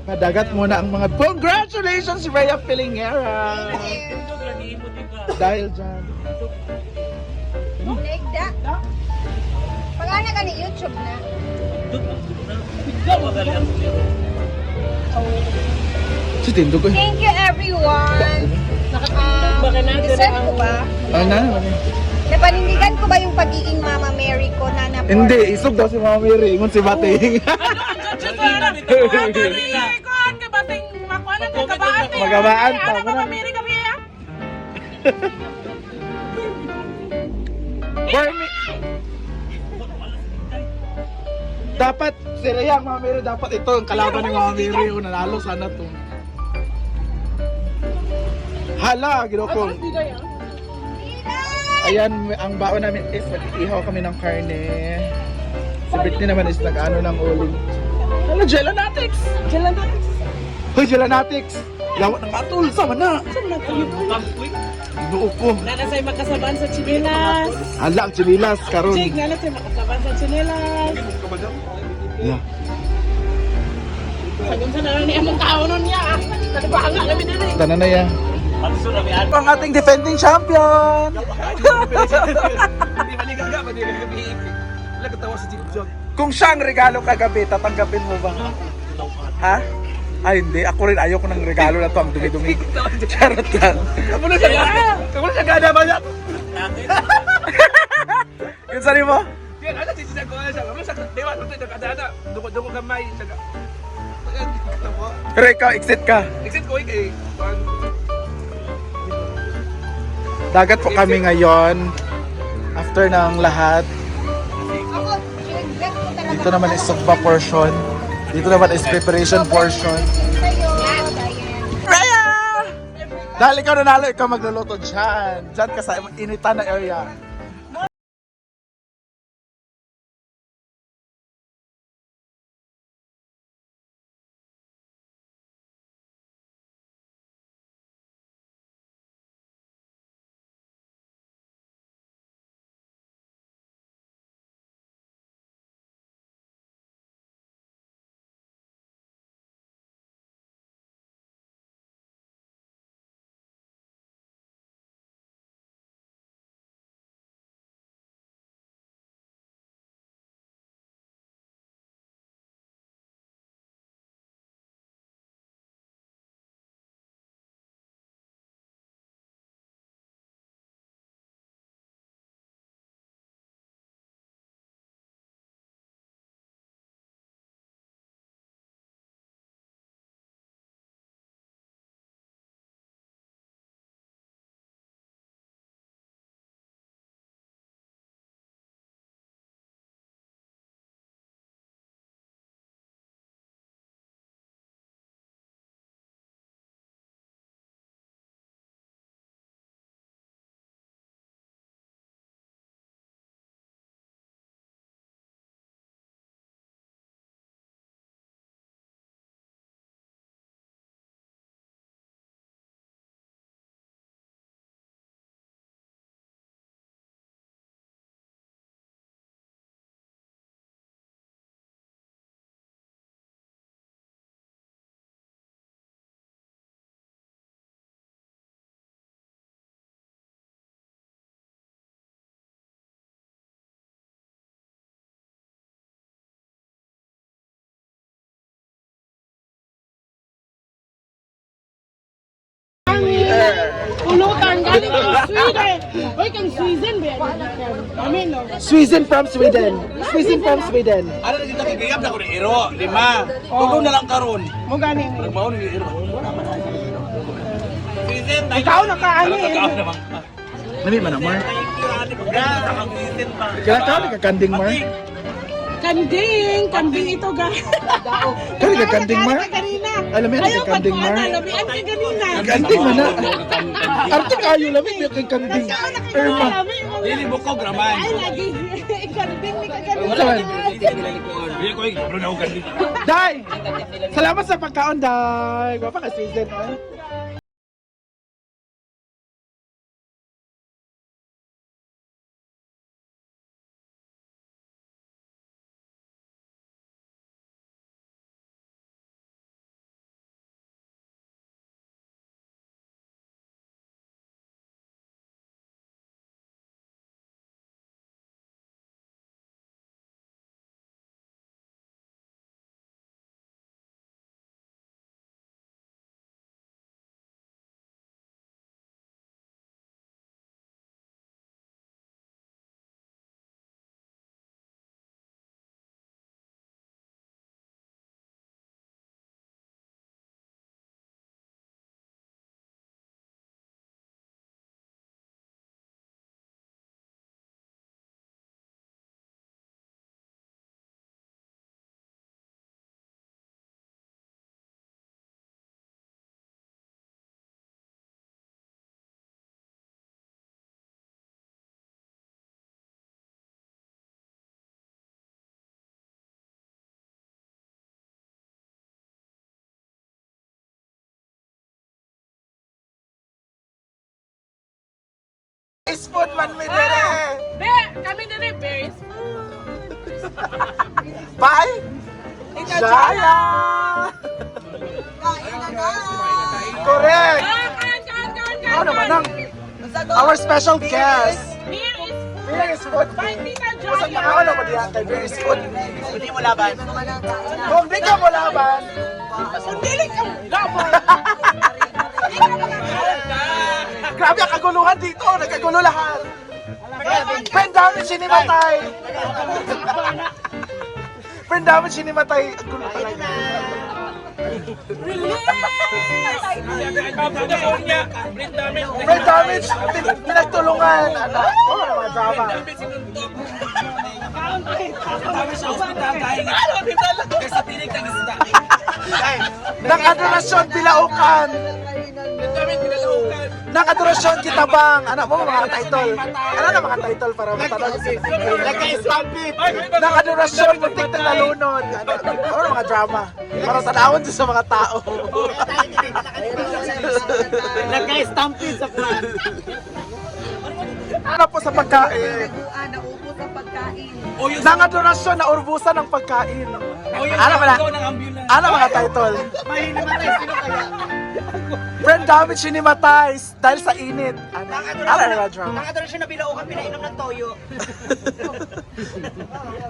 Madagat muna ang mga congratulations, Rhea Filingera! Dahil dyan. Like that. Pag-ana ka ni YouTube na. Si Tindog eh. Thank you everyone. Deserve ko ba? Ano? Napanindigan ko ba yung pagiging Mama Mary ko na na Hindi, isog daw si Mama Mary. Ingon si Bating. Magabaan pa. Dapat, si Rhea, Mama Mary, dapat ito ang kalaban ni Mama Mary. Kung nanalo, sana to. Hala, ginoko. Ayan, ang baon namin is mag-ihaw kami ng karne. Si Britney naman is nag-ano ng uling. Ano, Gelanatics! Hoy, Gelanatics! Lawat ng atul, sama na! Inuo ko. Nanasay makasaban sa chinilas. Hala, ang chinilas, karon. Jake, nanasay makasaban sa chinilas. Yeah. Sagun sa nalang niya mong tao nun niya. Nalipahan nga kami din eh. Tanan na yan. Ang ating defending champion! Kung siya ang regalo kagabi, tatanggapin mo ba? Ha? Ay hindi, ako rin ayoko ng regalo na to, ang dumi-dumi. Charot lang. Kamu na siya gana ba yan? Yun sari mo? Yan, ano, titisan ko nga siya. Kamu sa dewa, nagkadana. Dugo gamay. Pero ikaw, exit ka. Exit ko kay... Dagat po kami ngayon. After ng lahat. Ako, regret ko talaga. Dito naman is sugba portion. Dito naman is preparation portion. Sa'yo, Diane. Rhea! Dahil ikaw nanalo, ikaw magluluto dyan. Dyan ka sa initan na area. Pulutan galing kang Sweden. Hoy kang Sweden ba? Amin no. Sweden from Sweden. Sweden from Sweden. Ano na dito kagayab na ko ni Iro? 5. Tulo na lang karon. Mo gani. Nagbaon ni Iro. Ikaw na ka ani. Nami man amor. Kaya ka nagkakanding mar. Kanding ito ga. Kaya nagkakanding mar. Kanina. Alam mo yan, nagkakanding mar. Labian ka ganina. Kanding man na. Arte kayo lamig yung kay kanding. Irma. Dili buko gramay. Ay lagi. Kanding ni ka ganina. Saan? Dili ko bro na ugan dito. Day! Salamat sa pagkaon, Day! Gwapa ka season, oh. Spot man mi dire. Be, kami na rin, Bears. Bye. Jaya. Correct. Ano naman ang our special guest. Here is Beer is food. by Tita Basta Jaya. nakawala mo diyan kay Beer is food. Hindi mo laban. Kung di ka mo laban, Sundili ka laban. grabe ang kaguluhan dito. Nagkagulo lahat. Friend namin sinimatay. Friend namin sinimatay. Ang gulo talaga. Friend namin pinagtulungan. Ano? Oh, mga drama. Nang adorasyon bilaukan. Nang adorasyon kitabang. Ano mo mga title? Ano na mga title para matanong? Nagka-stampede. Nang adorasyon muntik na nalunod. Ano mga drama? Para tanawon sa mga tao. Nagka-stampede sa kwan. Ano po sa pagkain? Naupo sa pagkain. Nang adorasyon na urbusan ng pagkain. Ano ba na? Ano mga title? Mahinimatay, sino kaya? Friend damage sinimatay dahil sa init. Ano na drama? Nakadala siya na bilaukan, pinainom ng toyo.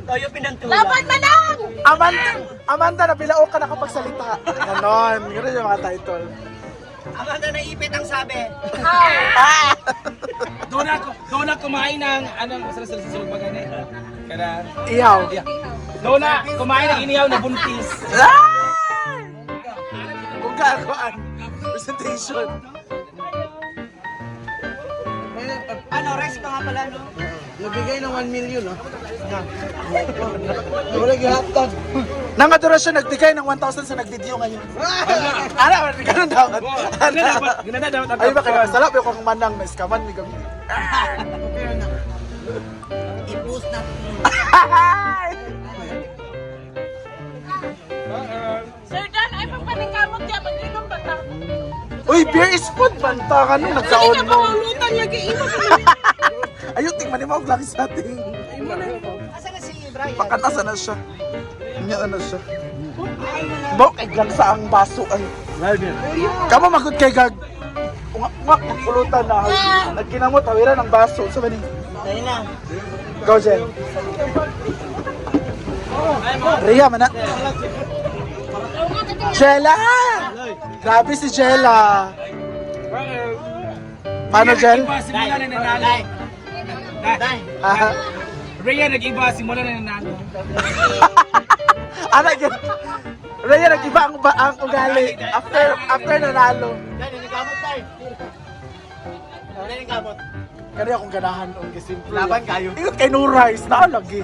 Toyo pinantula. Laban manang! Amanda na bilao ka nakapagsalita. Ganon. Ganon yung mga title. Amanda naipit ang sabi. Doon na kumain ng anong masarap sa susunod magani. Kada Ihaw. doon na kumain ng inihaw na buntis. Kung kakuan. Presentation. Ano, rest ka nga pala, no? Nabigay ng 1 million, no? Wala gihaptan. Nang adorasyon nagtigay ng 1,000 sa nagvideo ngayon. Ano? Ganun daw. Ganda dapat ang Ay ba kayo? Salap yung kung manang na iskaman ni Gami. I-post na. Sir Dan, ay papaningamot niya. Mag-inom ba ta? Uy, beer is food. Banta ka nung nagsaon Hindi ka mo. mamulutan niya. Giinom mo. Ayun, tingnan mo ang langis natin. Asa na si Brian? Pakatasa na siya. Niya na siya. Bok, lang sa ang baso ay. Kamu magod kay Gag. Ungak, pulutan na. Nagkinamot, tawiran ang baso. Sa ba ni? Dahil na. Go, Jen. Rhea, mana. Jella! Grabe si Jella. Paano, Jel? Simula na nanalo. Ah, Rhea nag-iba simula na nanalo. ano yun? Rhea, nag-iba ang ugali after nanalo. Dahil, nanigamot tayo. Nanigamot. Kaya akong ganahan ang gisimple. Laban kayo. Ingat kay no rice, naalagi.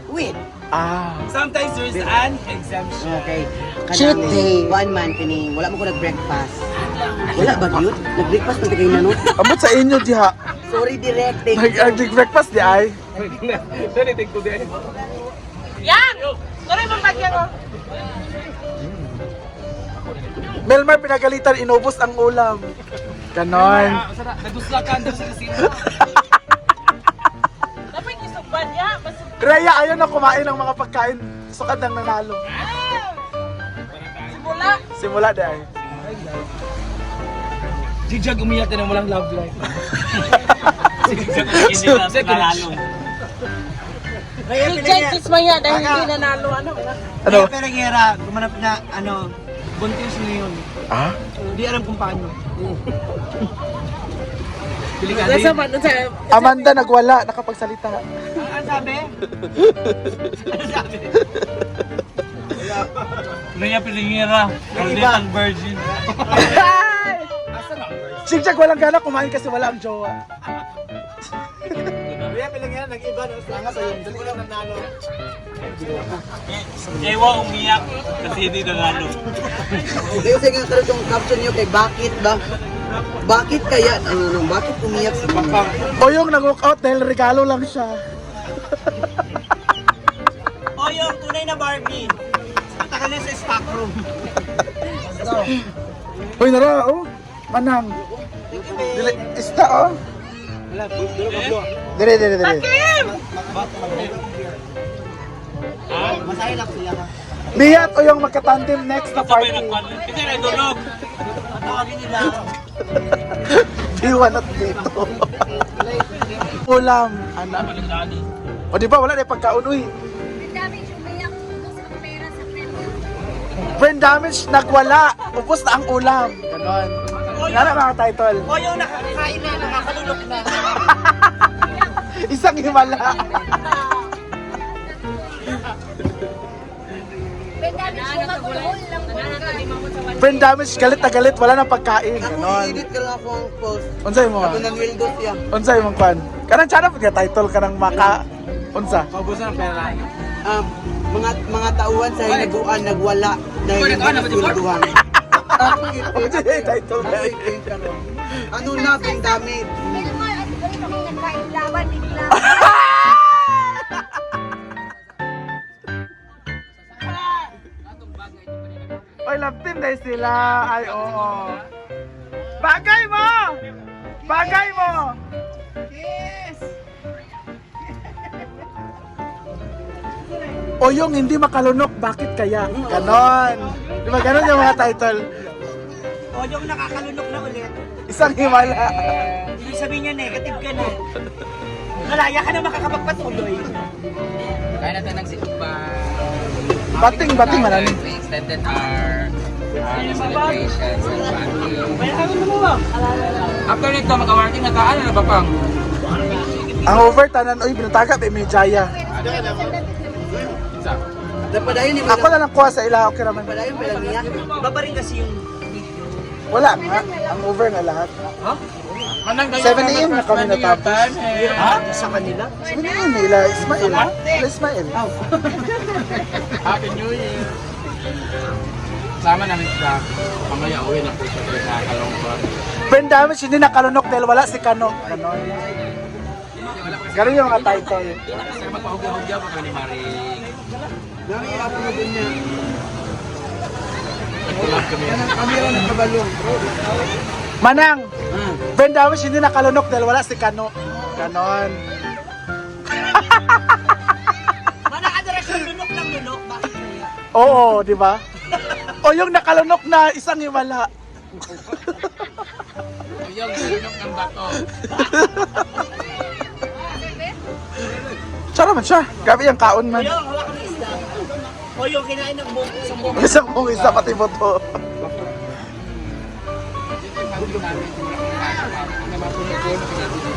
Wait. Ah. Sometimes there's an exemption. Okay. Cheat day. 1 man kini. Wala mo ko nag-breakfast. Wala ba yun? Nag-breakfast na kayo na, no? Amot sa inyo diha. Sorry, direct. Nag-breakfast di ay. Dali, take ko din. Yan! Tuloy mong bagyan mo. Melmar pinagalitan, inubos ang ulam. Ganon. Naduslakan doon sa kasino. Dapat isugban niya. Mas Rhea, ayaw na kumain ng mga pagkain. Sukad ng nanalo. simula. Simula di ay. Jijag umiyak din ng walang love life. Si Jake Kismaya dahil hindi nanalo. Ano? Ano? Kaya Peragera, gumanap na, buntis ngayon. Ah? Hindi alam kung paano. Nasa man, sa... Amanda nagwala, nakapagsalita. Ano sabi? Ano sabi? Rhea Pilingera, Cardinal Virgin. Sigjag walang gana kumain kasi wala ang jowa. Kaya Peragera, nag-iba na sa angas ayun. Dali ko lang nanalo. Ewa umiyak kasi hindi nanalo. Hindi kasi nga sarap yung caption niyo kay bakit ba? Bakit kaya? Bakit umiyak si Papa? O yung nag-walk out dahil regalo lang siya. O yung tunay na Barbie. Matagal na sa stock room. Hoy nara, oh. Manang. Dili, ista, oh. Dire, dire, dire. Masaya lang siya. Biyat o yung magka-tandem next na party. Kasi na dulog. Tawagin nila. Diwan at dito. Ulam. Anak. O di ba wala na yung pagkaon, uy. Damage umiyak ubos ang pera sa friend. Friend damage, nagwala. Upos na ang ulam. Ganon. Yan ang mga title. O yung nakakain na, nakakalunok na. Isang himala. May damage kumagulhol lang po. Friend damage, galit na galit, wala nang pagkain. Ako Ganon. i-edit ka lang akong post. Unsay mo? Ako nang Wildos yan. Unsay mong kwan? Kanang tsara pag title kanang maka unsa? Paubusan ng pera. Mga tauhan sa hinaguan nagwala dahil nagwala. Unsay title na Ano na bing damit? May naman at balik kami nagkain laban, bigla. Oy, love team dahil sila. Ay, oo. Bagay mo! Bagay mo! O yung hindi makalunok, bakit kaya? Ganon. Di ba ganon yung mga title? O yung nakakalunok na ulit. Isang himala. Ibig sabihin niya, negative ka na. Malaya ka na makakapagpatuloy. Kaya natin ng sikba. Bating, bating marami. We extended our celebrations and party. After nito, mag-awarting na taan na ba pang? Ang over tanan, oy, binataga, may Jaya. Napadayon ni Ako na lang kuha sa ilaw, okay naman. Napadayon pa lang niya. Iba pa rin kasi yung Wala nga, ang over na lahat. Manang 7 AM na kami natapos. ha? Sa kanila. 7 AM nila, Ismail. Nila Ismail. Happy New Year! Sama namin siya. Mamaya uwi na po siya sa Kalungkot. Friend damage, hindi nakalunok dahil wala si Kano. Ganon. Ganon yung mga title. Kasi magpahugya-hugya pa kami ni Maring. Nang iapon na din niya. Kami lang nagkabalong. Manang, friend damage, hindi nakalunok dahil wala si Kano. Ganon. Manakadaras yung lunok ng lunok. Bakit kaya? Oo, di ba? O yung nakalunok na isang himala. Yung bulok ng bato. Tsara man siya. Gabi yung kaon O man. yung, wala kang isda. O yung kinain ng buong isang buong. Isang kong isa pati mo to. Namin,